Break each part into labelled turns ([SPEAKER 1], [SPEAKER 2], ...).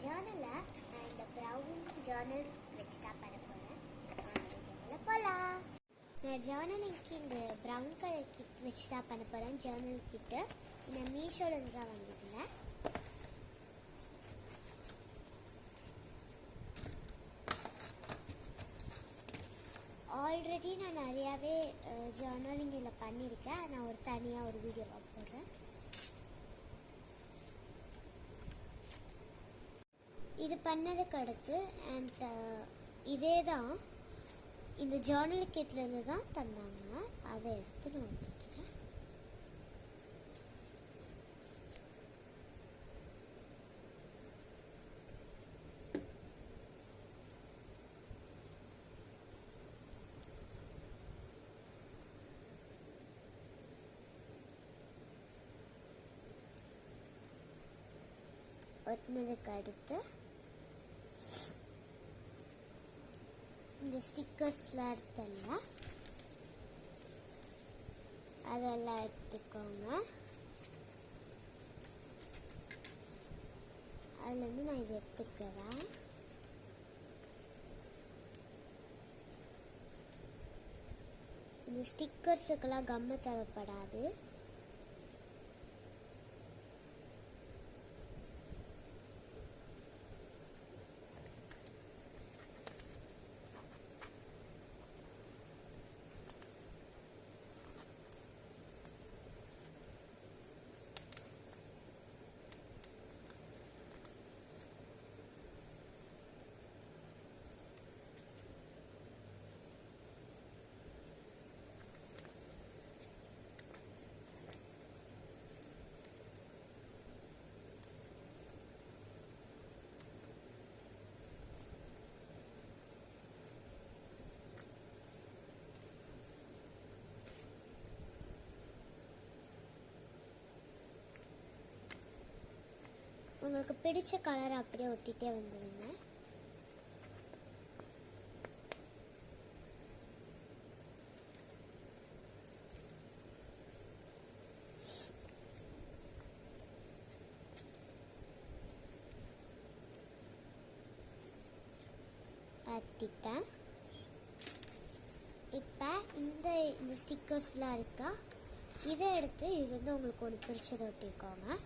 [SPEAKER 1] ஜேர்னலை நான் இந்த brown Journal வச்சு தான் பண்ண போகிறேன். போகலாம். நான் ஜேர்னலிங்க்கு இந்த ப்ரௌன் கலர் கிட் வச்சு தான் பண்ண போகிறேன். ஜேர்னல் கிட்டு நான் மீஷோலேருந்து தான் வாங்கியிருந்தேன். ஆல்ரெடி நான் நிறையாவே ஜேர்னலிங் இதில் பண்ணியிருக்கேன். நான் தனியாக ஒரு வீடியோவாக போடுறேன். இது பண்ணதுக்கு அடுத்து அண்ட் இதே தான் இந்த ஜேர்னல் கிட்லேருந்து தான் தந்தாங்க. அதை எடுத்து நான் ஒட்டிக்கிறேன். ஒட்டினதுக்கு அடுத்து இந்த ஸ்டிக்கர்ஸ்லாம் எடுத்தல அதெல்லாம் எடுத்துக்கோங்க. அதுலேருந்து நான் இதை எடுத்துக்கிறேன். இந்த ஸ்டிக்கர்ஸுக்கெல்லாம் கம்மு தேவைப்படாது. உங்களுக்கு பிடிச்ச கலரை அப்படியே ஒட்டிகிட்டே வந்துடுங்க. ஒட்டிட்டேன். இப்போ இந்த ஸ்டிக்கர்ஸ்லாம் இருக்கா, இதை எடுத்து இது வந்து உங்களுக்கு ஒன்று பிடிச்சதை ஒட்டிக்கோங்க.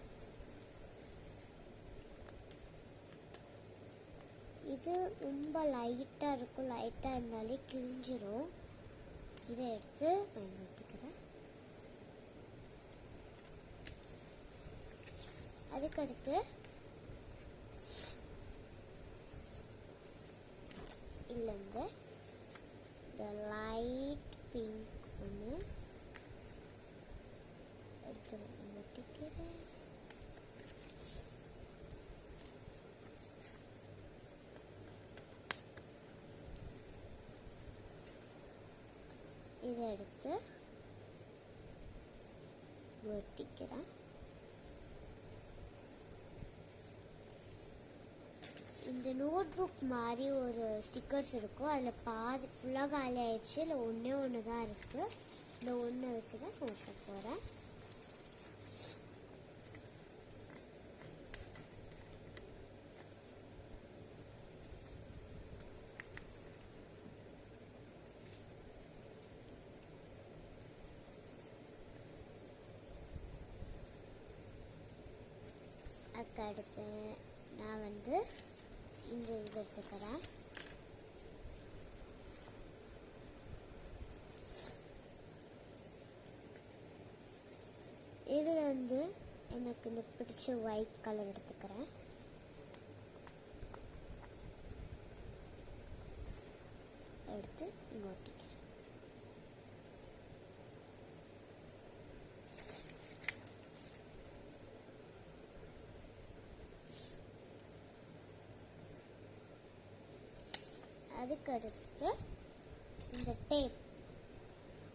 [SPEAKER 1] இது ரொம்ப லைட்டாக இருக்கும். லைட்டாக இருந்தாலே கிழிஞ்சிரும். இதை எடுத்து நான் ஒட்டிக்கிறேன். அதுக்கடுத்து இல்லைங்க இந்த லைட் பிங்க் ஒன்று எடுத்து ஒட்டிக்கிறேன். இதை எடுத்து ஒட்டிக்கிறேன். இந்த நோட் புக் மாதிரி ஒரு ஸ்டிக்கர்ஸ் இருக்கும். அதில் பாதி ஃபுல்லாக காலி ஆயிடுச்சு. இல்லை ஒன்று தான் இருக்குது. இந்த ஒன்று வச்சு தான் ஒட்ட போகிறேன். அதுக்கு அடுத்து நான் வந்து இந்த இது எடுத்துக்கிறேன். இது வந்து எனக்கு இந்த பிடிச்ச ஒயிட் கலர் எடுத்துக்கிறேன். எடுத்து இங்கே ஒட்டிக்கிறேன். அதுக்கடுத்து இந்த டேப்,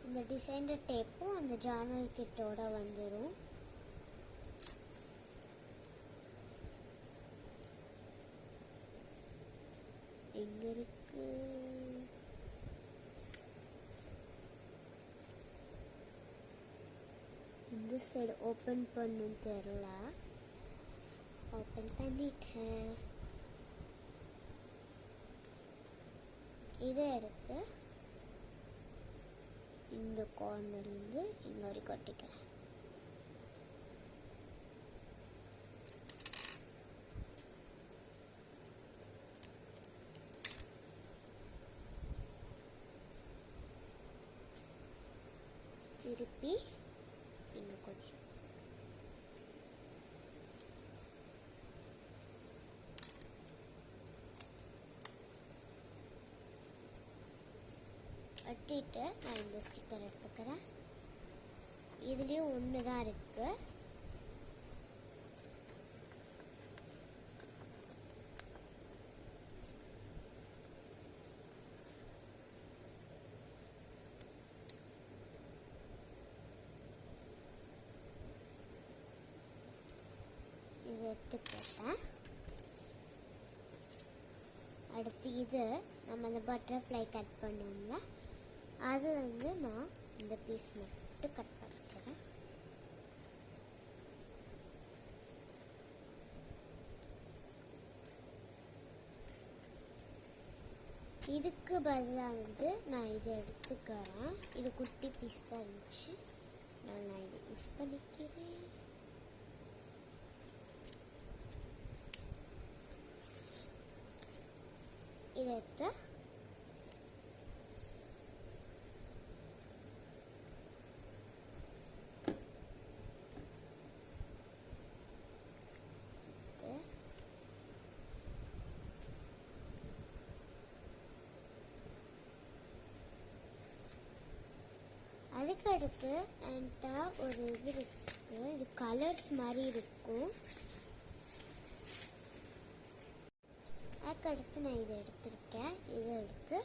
[SPEAKER 1] இந்த டிசைனர் டேப்பும் அந்த ஜேர்னல் கிட்டோட வந்துடும். எங்கே இருக்கு? இந்த சைடு ஓப்பன் பண்ணுன்னு தெரியல. ஓப்பன் பண்ணிட்டேன். இதை எடுத்து இந்த கார்னர்லேருந்து இங்கே வரைக்கும் ஒட்டிக்கிறேன். திருப்பி இங்கே கொஞ்சம் ஒட்டிட்டு நான் இந்த ஸ்டிக்கர் எடுத்துக்கிறேன். இதுலேயும் ஒன்று தான் இருக்குது. இதை எடுத்து போட்டேன். அடுத்து இது நம்ம அந்த பட்டர்ஃப்ளை கட் பண்ணுவோம்ல, அது வந்து நான் இந்த பீஸ் மட்டும் கட் பண்ணிக்கிறேன். இதுக்கு பதிலாக வந்து நான் இதை எடுத்துக்கிறேன். இது குட்டி பீஸ் தான் இருந்துச்சு, நான் இதை யூஸ் பண்ணிக்கிறேன். இதை எடுத்து அதுக்கடுத்து என்கிட்ட ஒரு இது இருக்கு, இது கலர்ஸ் மாதிரி இருக்கும். அதுக்கடுத்து நான் இதை எடுத்திருக்கேன். இதை எடுத்து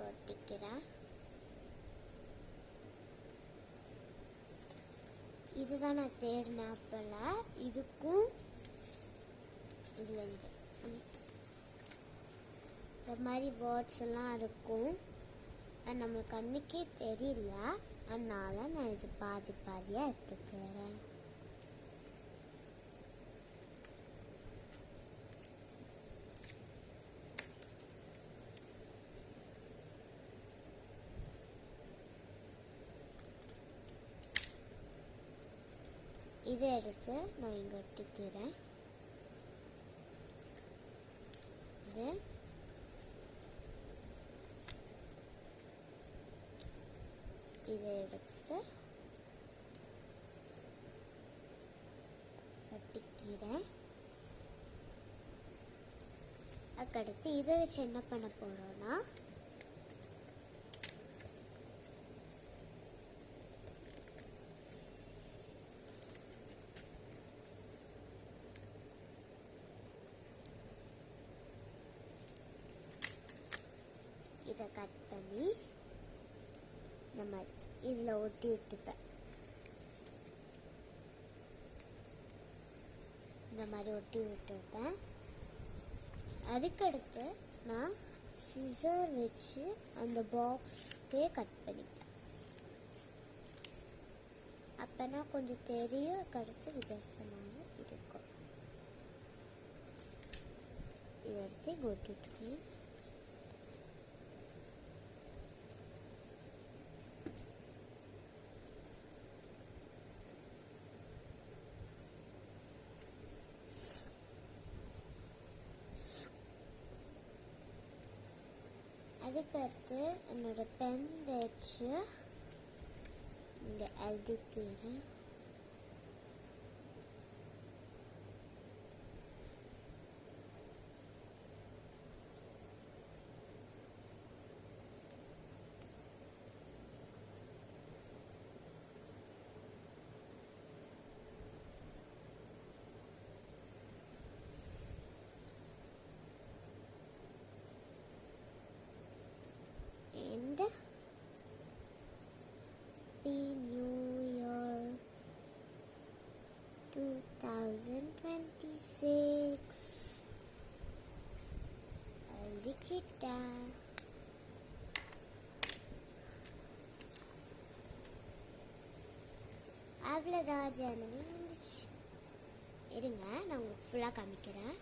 [SPEAKER 1] ஒட்டிக்கிறேன். இதுதான் நான் தேடின அப்பெல்லாம். இதுக்கும் இதுலேருந்து இந்த மாதிரி வேர்ட்ஸ் எல்லாம் இருக்கும். அது நம்மளுக்கு அன்றைக்கே தெரியல, அதனால நான் இது பாதி பாதியாக எடுத்துக்கிறேன். இதை எடுத்து நான் இங்கே ஒட்டிக்கிறேன். இதை எடுத்து ஒட்டிக்கிறேன். அதுக்கடுத்து இதை வச்சு என்ன பண்ண போகிறோன்னா, இதை கட் பண்ணி இந்த மாதிரி இதில் ஒட்டி விட்டுப்பேன். இந்த மாதிரி ஒட்டி விட்டுப்பேன். அதுக்கடுத்து நான் சிசர் வச்சு அந்த பாக்ஸ்க்கே கட் பண்ணிப்பேன். அப்போனா கொஞ்சம் தெரியும், கடுத்து வித்தியாசமாக இருக்கும். இதை எடுத்து இங்கே ஒட்டிட்டுருக்கேன். அதுக்கடுத்து என்னோட பென் வச்சு இங்கே எழுதிக்கிறேன். Happy New Year 2026. எழுதிக்கிட்டேன். அவ்வளோதான், ஜேர்னலிங் முடிஞ்சிச்சு. இருங்க நான் உங்களுக்கு ஃபுல்லாக காமிக்கிறேன்.